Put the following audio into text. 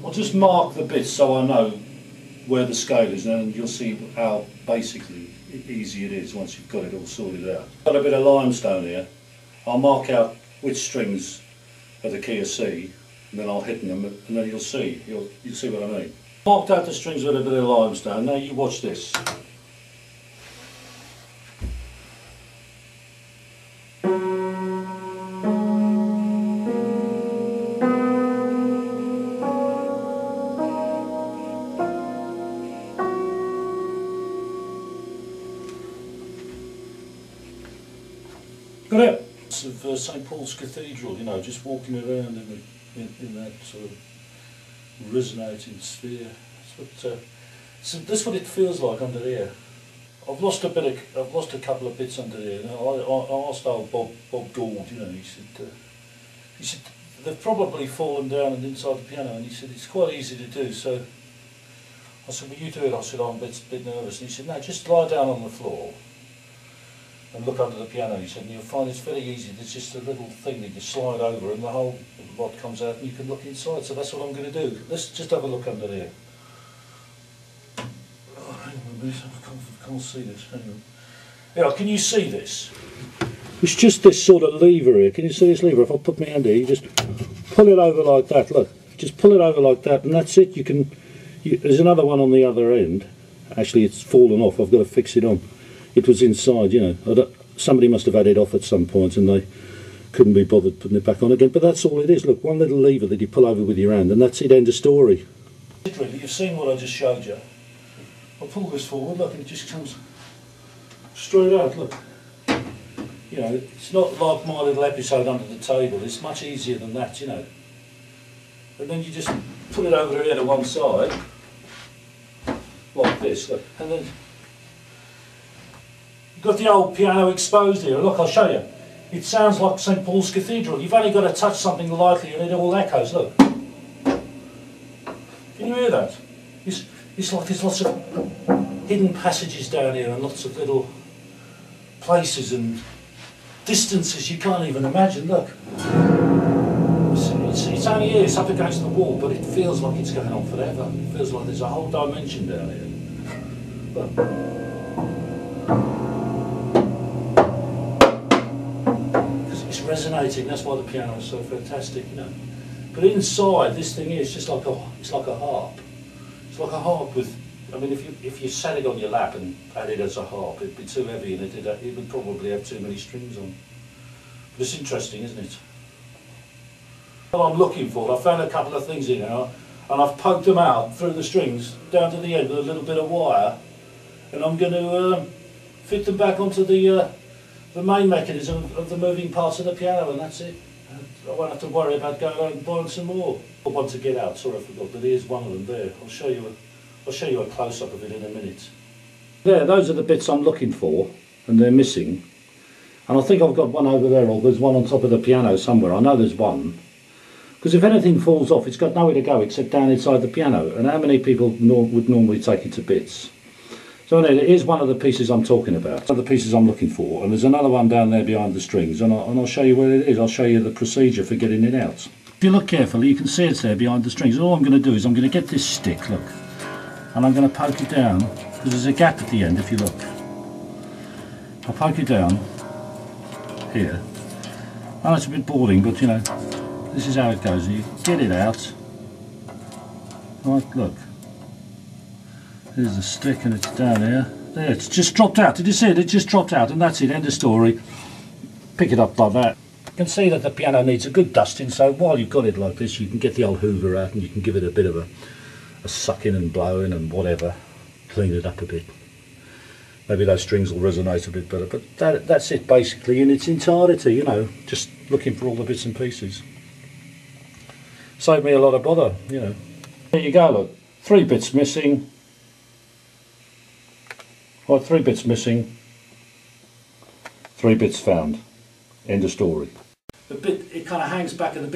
I'll just mark the bits so I know where the scale is, and you'll see how basically easy it is once you've got it all sorted out. Got a bit of limestone here. I'll mark out which strings are the key of C, and then I'll hit them, and then you'll see what I mean. Marked out the strings with a bit of limestone. Now you watch this. Got it? Of St Paul's Cathedral, you know, just walking around in that sort of resonating sphere. That's what it feels like under here. I've lost a couple of bits under here. You know, I asked old Bob Gould, you know, he said they've probably fallen down and inside the piano, and he said it's quite easy to do. So I said, will you do it? I said, I'm a bit nervous, and he said, no, just lie down on the floor and look under the piano. He said, and you'll find it's very easy. There's just a little thing that you slide over and the whole lot comes out and you can look inside. So that's what I'm going to do. Let's just have a look under there. Oh, hang on a minute, I can't see this. Hang on. Yeah, can you see this? It's just this sort of lever here. Can you see this lever? If I put my hand here, you just pull it over like that. Look, just pull it over like that, and that's it. There's another one on the other end. Actually, it's fallen off. I've got to fix it on. It was inside, you know. Somebody must have had it off at some point and they couldn't be bothered putting it back on again. But that's all it is. Look, one little lever that you pull over with your hand, and that's it, end of story. Really, you've seen what I just showed you. I'll pull this forward, look, and it just comes straight out, look. You know, it's not like my little episode under the table. It's much easier than that, you know. And then you just put it over here to one side, like this, look, and then got the old piano exposed here. Look, I'll show you. It sounds like St Paul's Cathedral. You've only got to touch something lightly and it all echoes. Look. Can you hear that? It's like there's lots of hidden passages down here and lots of little places and distances you can't even imagine. Look. It's only here, it's up against the wall, but it feels like it's going on forever. It feels like there's a whole dimension down here. Look. Resonating, that's why the piano is so fantastic, you know. But inside this thing here, it's just like it's like a harp. It's like a harp with, I mean, if you sat it on your lap and had it as a harp, it'd be too heavy and it would probably have too many strings on. But it's interesting, isn't it? What I'm looking for, I found a couple of things in here, and I've poked them out through the strings down to the end with a little bit of wire, and I'm going to fit them back onto the main mechanism of the moving parts of the piano, and that's it. I won't have to worry about going out and buying some more. I want to get out, sorry I forgot, but here's one of them there. I'll show you a close-up of it in a minute. There, those are the bits I'm looking for, and they're missing. And I think I've got one over there, or there's one on top of the piano somewhere. I know there's one. Because if anything falls off, it's got nowhere to go except down inside the piano. And how many people would normally take it to bits? So here's one of the pieces I'm talking about, one of the pieces I'm looking for, and there's another one down there behind the strings, and I'll show you where it is. I'll show you the procedure for getting it out. If you look carefully, you can see it's there behind the strings. All I'm going to do is I'm going to get this stick, look, and I'm going to poke it down, because there's a gap at the end if you look. I'll poke it down here. I know it's a bit boring, but you know, this is how it goes. You get it out, right, look. There's the stick and it's down here. There, it's just dropped out. Did you see it? It just dropped out, and that's it, end of story. Pick it up like that. You can see that the piano needs a good dusting, so while you've got it like this, you can get the old hoover out and you can give it a bit of a suck in and blow in and whatever. Clean it up a bit. Maybe those strings will resonate a bit better, but that's it basically in its entirety, you know, just looking for all the bits and pieces. Saved me a lot of bother, you know. There you go, look. 3 bits missing. Right, 3 bits missing, 3 bits found. End of story. The bit, it kind of hangs back in the bit.